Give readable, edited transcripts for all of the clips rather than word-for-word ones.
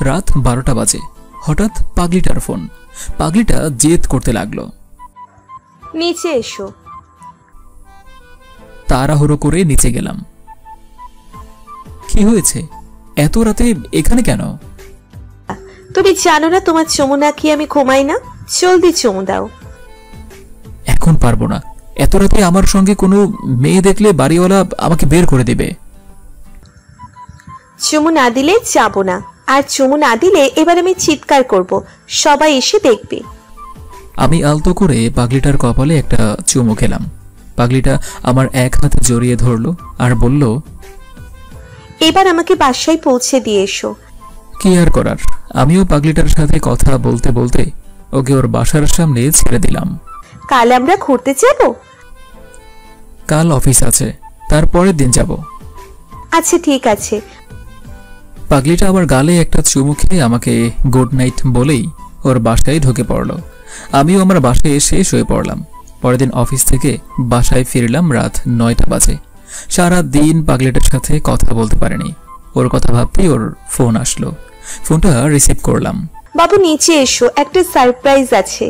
রাত 12টা বাজে। হঠাৎ পাগলিটার ফোন। পাগলিটা জেদ করতে লাগলো, নিচে এসো। তাড়াহুড়ো করে নিচে গেলাম। কি হয়েছে? এত রাতে এখানে কেন? তুমি জানো না তোমার চুমু না কি আমি ঘুমাই না? জলদি চুমু দাও। এখন পারবো না। এত রাতে আমার সঙ্গে কোনো মেয়ে দেখলে বাড়িওয়ালা আমাকে বের করে দেবে। চুমু না দিলে যাবো না, আর চুমু না দিলে এবার আমি চিৎকার করব, সবাই এসে দেখবে। আমি আলতো করে পাগলিটার কপালে একটা চুমু খেলাম। পাগলিটা আমার এক হাত জড়িয়ে ধরলো আর বলল, এবার আমাকে বাসায় পৌঁছে দিয়ে এসো। কি আর করার, আমিও পাগলিটার সাথে কথা বলতে বলতে ওকে ওর বাসার সামনে ছেড়ে দিলাম। কাল আমরা ঘুরতে যাব? কাল অফিস আছে, তারপরের দিন যাব। আচ্ছা ঠিক আছে। পাগলিটা আবার গালে একটা চুমু খেয়ে আমাকে গুড নাইট বলেই ওর বাসায় ঢুকে পড়ল। আমিও আমার বাসায় এসে শুয়ে পড়লাম। পরের দিন অফিস থেকে বাসায় ফিরলাম রাত 9টা বাজে। সারা দিন পাগলিটার সাথে কথা বলতে পারিনি। ওর কথা ভাবতেই ওর ফোন আসলো। ফোনটা রিসিভ করলাম। বাবু নিচে এসো, একটা সারপ্রাইজ আছে।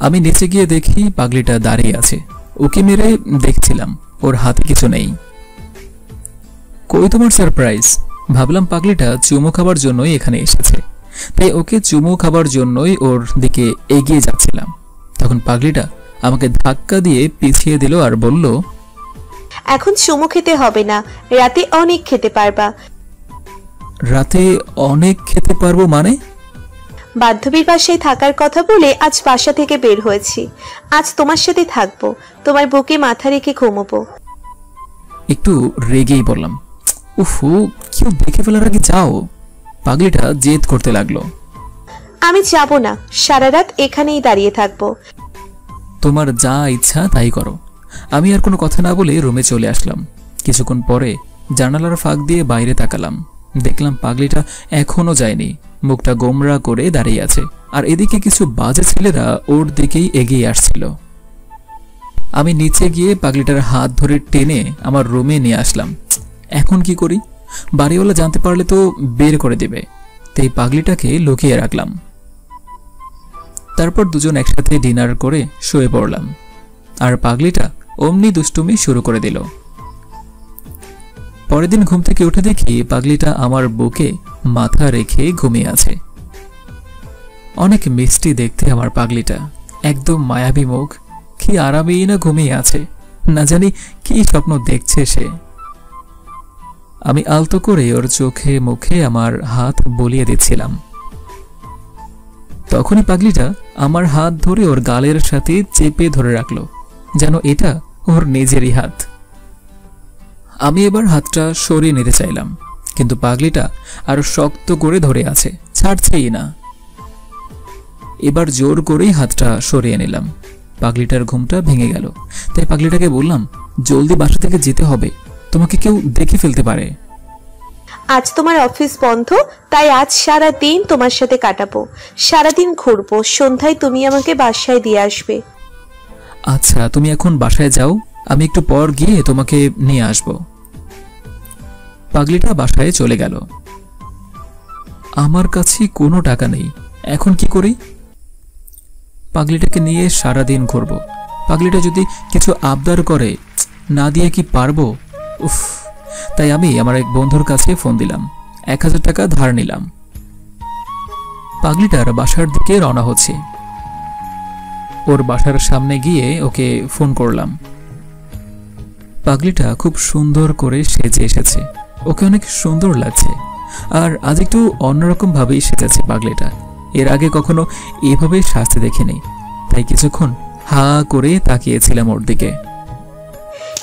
আমি নিচে গিয়ে দেখি পাগলিটা দাঁড়িয়ে আছে। ওকে মেরে দেখছিলাম, ওর হাতে কিছু নেই। কই তোমার সারপ্রাইজ? ভাবলাম পাগলিটা চুমু খাবার জন্যই এখানে এসেছে, তাই ওকে চুমু খাবার জন্যই ওর দিকে এগিয়ে যাচ্ছিলাম। তখন পাগলিটা আমাকে ধাক্কা দিয়ে পিছিয়ে দিল আর বলল, এখন চুমু খেতে হবে না, রাতে অনেক খেতে পারবা। রাতে অনেক খেতে পারবো মানে? বান্ধবীর বাসায় থাকার কথা বলে আজ বাসা থেকে বের হয়েছি। আজ তোমার সাথে থাকবো, তোমার বুকে মাথা রেখে ঘুমোবো। একটু রেগেই বললাম, উফু, কেউ দেখে ফেলার আগে যাও। পাগলিটা জেদ করতে লাগলো, আমি যাব না, সারা রাত এখানেই দাঁড়িয়ে থাকবো। তোমার যা ইচ্ছা তাই করো। আমি আর কোনো কথা না বলে রুমে চলে আসলাম। কিছুক্ষণ পরে জানালার ফাঁক দিয়ে বাইরে তাকালাম। দেখলাম পাগলিটা এখনো যায়নি, মুখটা গোমরা করে দাঁড়িয়ে আছে, আর এদিকে কিছু বাজে ছেলেরা ওর দিকেই এগিয়ে আসছিল। আমি নিচে গিয়ে পাগলিটার হাত ধরে টেনে আমার রুমে নিয়ে আসলাম। এখন কি করি? বাড়িওয়ালা জানতে পারলে তো বের করে দেবে, তাই পাগলিটাকে লুকিয়ে রাখলাম। তারপর দুজন একসাথে ডিনার করে শুয়ে পড়লাম, আর পাগলিটা অমনি দুষ্টুমি শুরু করে দিল। পরের দিন ঘুম থেকে উঠে দেখি পাগলিটা আমার বুকে মাথা রেখে ঘুমিয়ে আছে। অনেক মিষ্টি দেখতে আমার পাগলিটা, একদম মায়াবী মুখ, কি আরামেই না ঘুমিয়ে আছে। না জানি কি স্বপ্ন দেখছে সে। আমি আলতো করে ওর চোখে মুখে আমার হাত বলিয়ে দিচ্ছিলাম। তখনই পাগলিটা আমার হাত ধরে ওর গালের সাথে চেপে ধরে রাখলো, যেন এটা ওর নিজেরই হাত। আমি এবার হাতটা সরিয়ে নিতে চাইলাম, কিন্তু পাগলিটা আরো শক্ত করে ধরে আছে, ছাড়ছেই না। এবার জোর করেই হাতটা সরিয়ে নিলাম। পাগলিটার ঘুমটা ভেঙে গেল, তাই পাগলিটাকে বললাম, জলদি বাসা থেকে যেতে হবে, তোমাকে কেউ দেখে ফেলতে পারে। আজ তোমার অফিস বন্ধ, তাই আজ সারা দিন তোমার সাথে কাটাবো, সারাদিন ঘুরবো, সন্ধ্যায় তুমি আমাকে বাসায় দিয়ে আসবে। আচ্ছা, তুমি এখন বাসায় যাও, আমি একটু পর গিয়ে তোমাকে নিয়ে আসব। পাগলিটা বাসায় চলে গেল। আমার কাছে কোনো টাকা নেই, এখন কি করি? পাগলিটাকে নিয়ে সারাদিন ঘুরবো। পাগলিটা যদি কিছু আবদার করে, না দিয়ে কি পারবো? উফ! তাই আমি আমার এক বন্ধুর কাছে ফোন দিলাম, 1000 টাকা ধার নিলাম। পাগলিটার বাসার দিকে রওনা হচ্ছে। ওর বাসার সামনে গিয়ে ওকে ফোন করলাম। পাগলিটা খুব সুন্দর করে সেজে এসেছে, ওকে অনেক সুন্দর লাগছে, আর আজ একটু অন্যরকম ভাবেই সেজেছে পাগলিটা। এর আগে কখনো এভাবে সাজতে দেখিনি, তাই কিছুক্ষণ হা করে তাকিয়েছিলাম ওর দিকে।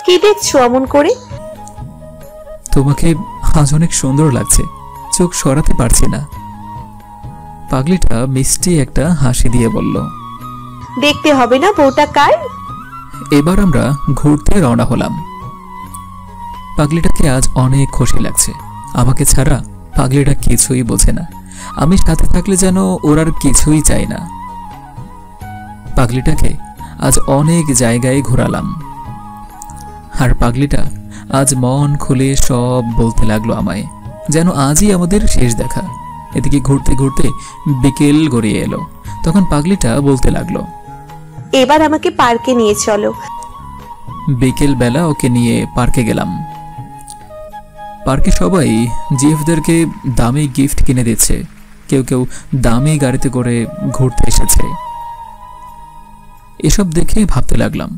কি দেখছো অমন করে? তোমাকে আজ অনেক সুন্দর লাগছে, চোখ সরাতে পারছি না। পাগলিটা মিষ্টি একটা হাসি দিয়ে বলল, দেখতে হবে না বউটা কার? এবার আমরা ঘুরতে রওনা হলাম। পাগলিটাকে আজ অনেক খুশি লাগছে। আমাকে ছাড়া পাগলিটা কিছুই বোঝে না, আমি সাথে থাকলে যেন ওর আর কিছুই চাই না। পাগলিটাকে আজ অনেক জায়গায় ঘোরালাম, আর পাগলিটা আজ মন খুলে সব বলতে লাগলো আমায়। যেন আজই আমাদের শেষ দেখা। এদিকে ঘুরতে ঘুরতে বিকেল গড়িয়ে এলো। তখন পাগলিটা বলতে লাগলো, এবার আমাকে পার্কে নিয়ে চলো। বিকেল বেলা ওকে নিয়ে পার্কে গেলাম। পার্কে সবাই জিএফদেরকে দামি গিফট কিনে দিচ্ছে, কেউ কেউ দামি গাড়িতে করে ঘুরতে এসেছে। এসব দেখে ভাবতে লাগলাম,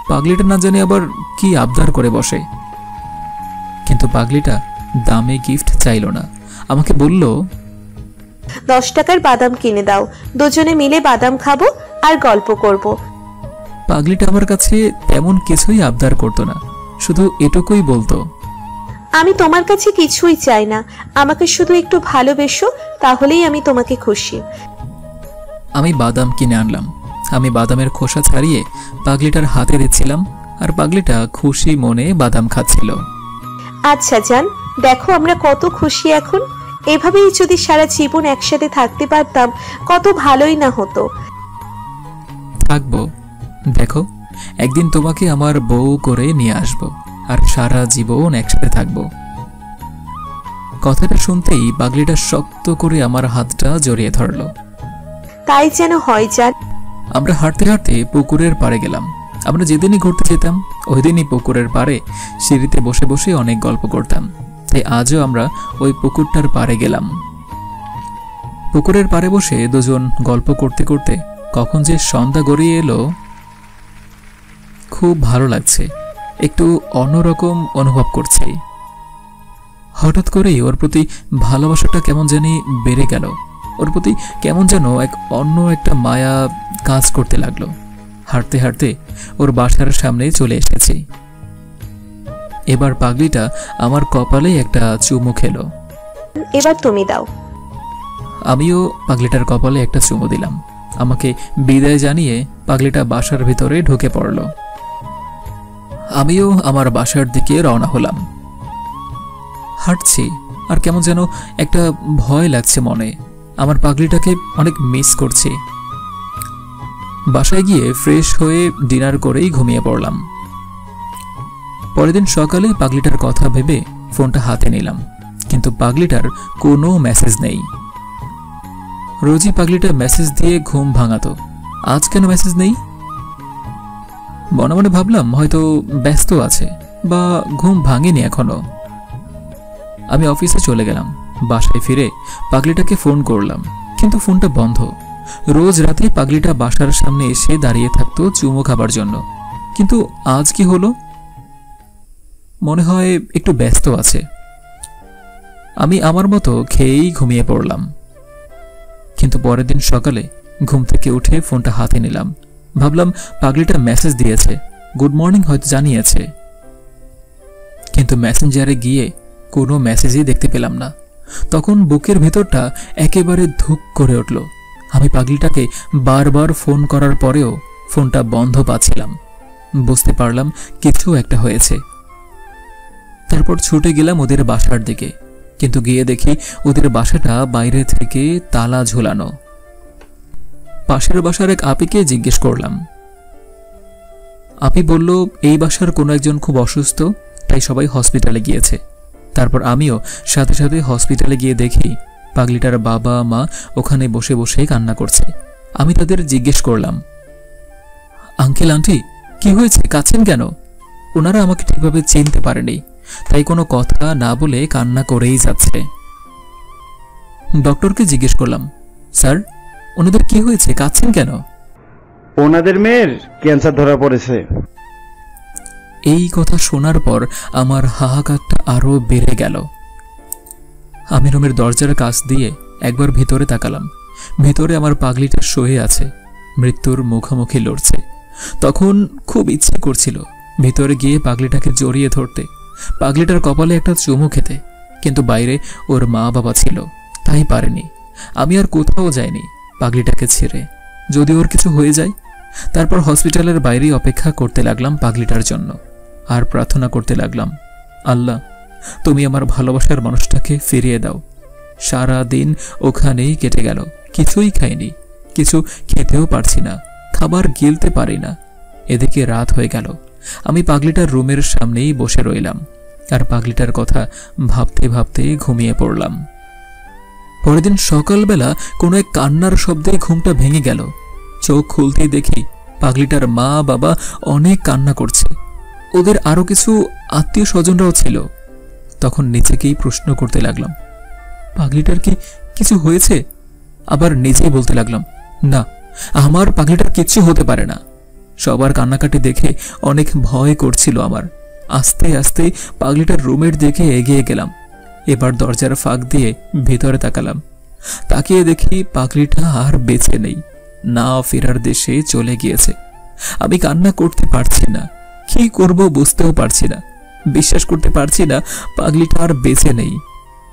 পাগলিটা না জানি আবার কি আবদার করে বসে। কিন্তু পাগলিটা দামি গিফট চাইল না, আমাকে বলল, 10 টাকার বাদাম কিনে দাও, দুজনে মিলে বাদাম খাবো আর গল্প করব। পাগলিটা আমার কাছে তেমন কিছুই আবদার করতো না, শুধু এটুকুই বলতো, আমি তোমার কাছে কিছুই চাই না, আমাকে শুধু একটু ভালোবেসো, তাহলেই আমি তোমাকে খুশি। আমি বাদাম কিনে আনলাম। আমি বাদামের খোসা ছাড়িয়ে পাগলিটার হাতে দিচ্ছিলাম, আর পাগলিটা খুশি মনে বাদাম খাচ্ছিল। আচ্ছা জান, দেখো আমরা কত খুশি এখন। এভাবেই যদি সারা জীবন একসাথে থাকতে পারতাম, কত ভালোই না হতো। থাকবো, দেখো একদিন তোমাকে আমার বউ করে নিয়ে আসবো, আর সারা জীবন একসাথে থাকবো। কথাটা শুনতেই পাগলিটা শক্ত করে আমার হাতটা জড়িয়ে ধরলো। তাই যেন হয় জান। আমরা হাঁটতে হাঁটতে পুকুরের পাড়ে গেলাম। আমরা যেদিনই ঘুরতে যেতাম ওই দিনই পুকুরের পাড়ে সিঁড়িতে বসে বসে অনেক গল্প করতাম। তাই আজও আমরা ওই পুকুরটার পাড়ে গেলাম। পুকুরের পাড়ে বসে দুজন গল্প করতে করতে কখন যে সন্ধ্যা গড়িয়ে এলো। খুব ভালো লাগছে, একটু অন্যরকম অনুভব করছি। হঠাৎ করেই ওর প্রতি ভালোবাসাটা কেমন জানি বেড়ে গেল। ওর প্রতি কেমন যেন এক অন্য একটা মায়া কাজ করতে লাগলো। হাঁটতে হাঁটতে ওর বাসার সামনে চলে এসেছি। এবার পাগলিটা আমার কপালে একটা চুমু খেলো। এবার তুমি দাও। আমিও পাগলিটার কপালে একটা চুমু দিলাম। আমাকে বিদায় জানিয়ে পাগলিটা বাসার ভিতরে ঢুকে পড়ল। আমিও আমার বাসার দিকে রওনা হলাম। হাঁটছি আর কেমন যেন একটা ভয় লাগছে মনে। আমার পাগলিটাকে অনেক মিস করছি। বাসায় গিয়ে ফ্রেশ হয়ে ডিনার করেই ঘুমিয়ে পড়লাম। পরের দিন সকালে পাগলিটার কথা ভেবে ফোনটা হাতে নিলাম, কিন্তু পাগলিটার কোনো মেসেজ নেই। রোজই পাগলিটা মেসেজ দিয়ে ঘুম ভাঙাতো, আজ কেন মেসেজ নেই? মনে মনে ভাবলাম হয়তো ব্যস্ত আছে বা ঘুম ভাঙেনি এখনো। আমি অফিসে চলে গেলাম। বাসায় ফিরে পাগলিটাকে ফোন করলাম, কিন্তু ফোনটা বন্ধ। রোজ রাতে পাগলিটা বাসার সামনে এসে দাঁড়িয়ে থাকতো চুমো খাবার জন্য, কিন্তু আজ কি হলো? মনে হয় একটু ব্যস্ত আছে। আমি আমার মতো খেয়েই ঘুমিয়ে পড়লাম। কিন্তু পরের দিন সকালে ঘুম থেকে উঠে ফোনটা হাতে নিলাম। ভাবলাম পাগলিটা মেসেজ দিয়েছে, গুড মর্নিং হয়তো জানিয়েছে। কিন্তু মেসেঞ্জারে গিয়ে কোনো মেসেজই দেখতে পেলাম না। তখন বুকের ভেতরটা একেবারে ধুক করে উঠল। আমি পাগলিটাকে বারবার ফোন করার পরেও ফোনটা বন্ধ পাচ্ছিলাম। বুঝতে পারলাম কিছু একটা হয়েছে। তারপর ছুটে গেলাম ওদের বাসার দিকে, কিন্তু গিয়ে দেখি ওদের বাসাটা বাইরে থেকে তালা ঝুলানো। পাশের বাসার এক আপিকে জিজ্ঞেস করলাম। আপি বলল এই বাসার কোনো একজন খুব অসুস্থ, তাই সবাই হসপিটালে গিয়েছে। তারপর আমিও সাথে সাথে হসপিটালে গিয়ে দেখি পাগলিটার বাবা মা ওখানে বসে বসে কান্না করছে। আমি তাদের জিজ্ঞেস করলাম, আঙ্কেল আন্টি কি হয়েছে, কাঁদছেন কেন? ওনারা আমাকে ঠিকভাবে চিনতে পারেনি, তাই কোনো কথা না বলে কান্না করেই যাচ্ছে। ডক্টরকে জিজ্ঞেস করলাম, স্যার ওনাদের কি হয়েছে, কাঁদছেন কেন? ওনাদের মেয়ের ক্যান্সার ধরা পড়েছে। এই কথা শোনার পর আমার হাহাকারটা আরো বেড়ে গেল। আমি রুমের দরজার কাছ দিয়ে একবার ভিতরে তাকালাম। ভিতরে আমার পাগলিটা শুয়ে আছে, মৃত্যুর মুখোমুখি লড়ছে। তখন খুব ইচ্ছে করছিল ভিতরে গিয়ে পাগলিটাকে জড়িয়ে ধরতে, পাগলিটার কপালে একটা চুমু খেতে, কিন্তু বাইরে ওর মা বাবা ছিল, তাই পারেনি। আমি আর কোথাও যাইনি পাগলিটাকে ছেড়ে, যদি ওর কিছু হয়ে যায়। তারপর হসপিটালের বাইরেই অপেক্ষা করতে লাগলাম পাগলিটার জন্য, আর প্রার্থনা করতে লাগলাম, আল্লাহ তুমি আমার ভালোবাসার মানুষটাকে ফিরিয়ে দাও। সারা দিন ওখানেই কেটে গেল, কিছুই খাইনি, কিছু খেতেও পারছি না, খাবার গিলতে পারি না। এদিকে রাত হয়ে গেল। আমি পাগলিটার রুমের সামনেই বসে রইলাম। আর পাগলিটার কথা ভাবতে ভাবতে ঘুমিয়ে পড়লাম। পরের দিন সকালবেলা কোনো এক কান্নার শব্দে ঘুমটা ভেঙে গেল। চোখ খুলতেই দেখি পাগলিটার মা বাবা অনেক কান্না করছে। ওদের আরো কিছু আত্মীয় স্বজনরাও ছিল। তখন নিজেকেই প্রশ্ন করতে লাগলাম, পাগলিটার কি কিছু হয়েছে? আবার নিজেই বলতে লাগলাম, না, আমার পাগলিটার কিচ্ছু হতে পারে না। সবার কান্নাকাটি দেখে অনেক ভয় করছিল আমার। আস্তে আস্তে পাগলিটার রুমের দিকে এগিয়ে গেলাম। এবার দরজার ফাঁক দিয়ে ভেতরে তাকালাম। তাকিয়ে দেখি পাগলিটা আর বেঁচে নেই, না ফেরার দেশে চলে গিয়েছে। আমি কান্না করতে পারছি না, কি করব বুঝতেও পারছি না। বিশ্বাস করতে পারছি না পাগলিটা আর বেঁচে নেই।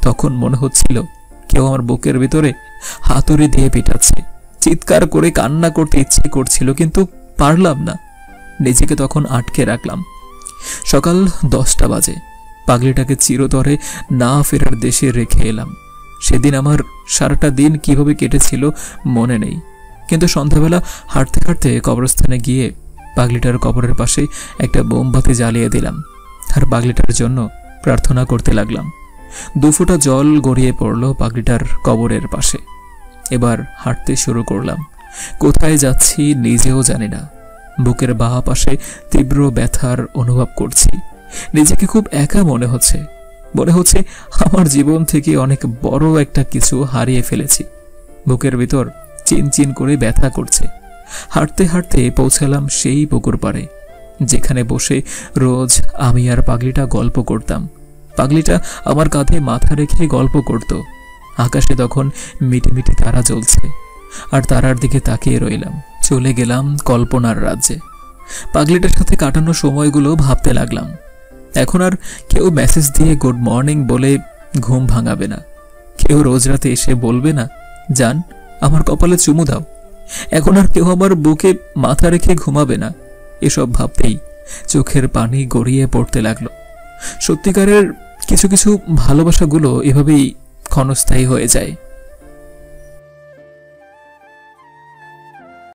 তখন মনে হচ্ছিল কেউ আমার বুকের ভিতরে হাতুড়ি দিয়ে পিটাচ্ছে। চিৎকার করে কান্না করতে ইচ্ছে করছিল, কিন্তু পারলাম না। নিজেকে তখন আটকে রাখলাম। সকাল 10টা বাজে। পাগলিটাকে চিরতরে না ফেরার দেশে রেখে এলাম। সেদিন আমার সারাটা দিন কিভাবে কেটেছিল মনে নেই, কিন্তু সন্ধ্যাবেলা হাঁটতে হাঁটতে কবরস্থানে গিয়ে পাগলিটার কবরের পাশে একটা মোমবাতি জ্বালিয়ে দিলাম আর পাগলিটার জন্য প্রার্থনা করতে লাগলাম। 2 ফোঁটা জল গড়িয়ে পড়ল পাগলিটার কবরের পাশে। এবার হাঁটতে শুরু করলাম। কোথায় যাচ্ছি নিজেও জানি না। বুকের বাঁ পাশে তীব্র ব্যথার অনুভব করছি। নিজেকে খুব একা মনে হচ্ছে। আমার জীবন থেকে অনেক বড় একটা কিছু হারিয়ে ফেলেছি। বুকের ভিতর চিনচিন করে ব্যথা করছে। হাঁটতে হাঁটতে পৌঁছালাম সেই পুকুর পাড়ে, যেখানে বসে রোজ আমি আর পাগলিটা গল্প করতাম। পাগলিটা আমার কাঁধে মাথা রেখে গল্প করত। আকাশে তখন মিটিমিটি তারা জ্বলছে, আর তারার দিকে তাকিয়ে রইলাম। চলে গেলাম কল্পনার রাজ্যে। পাগলিটার সাথে কাটানো সময়গুলো ভাবতে লাগলাম। এখন আর কেউ মেসেজ দিয়ে গুড মর্নিং বলে ঘুম ভাঙাবে না। কেউ রোজ রাতে এসে বলবে না, জান আমার কপালে চুমু দাও। এখন আর কেউ আমার বুকে মাথা রেখে ঘুমাবে না। এসব ভাবতেই চোখের পানি গড়িয়ে পড়তে লাগলো। সত্যিকারের কিছু কিছু ভালোবাসাগুলো এভাবেই ক্ষণস্থায়ী হয়ে যায়।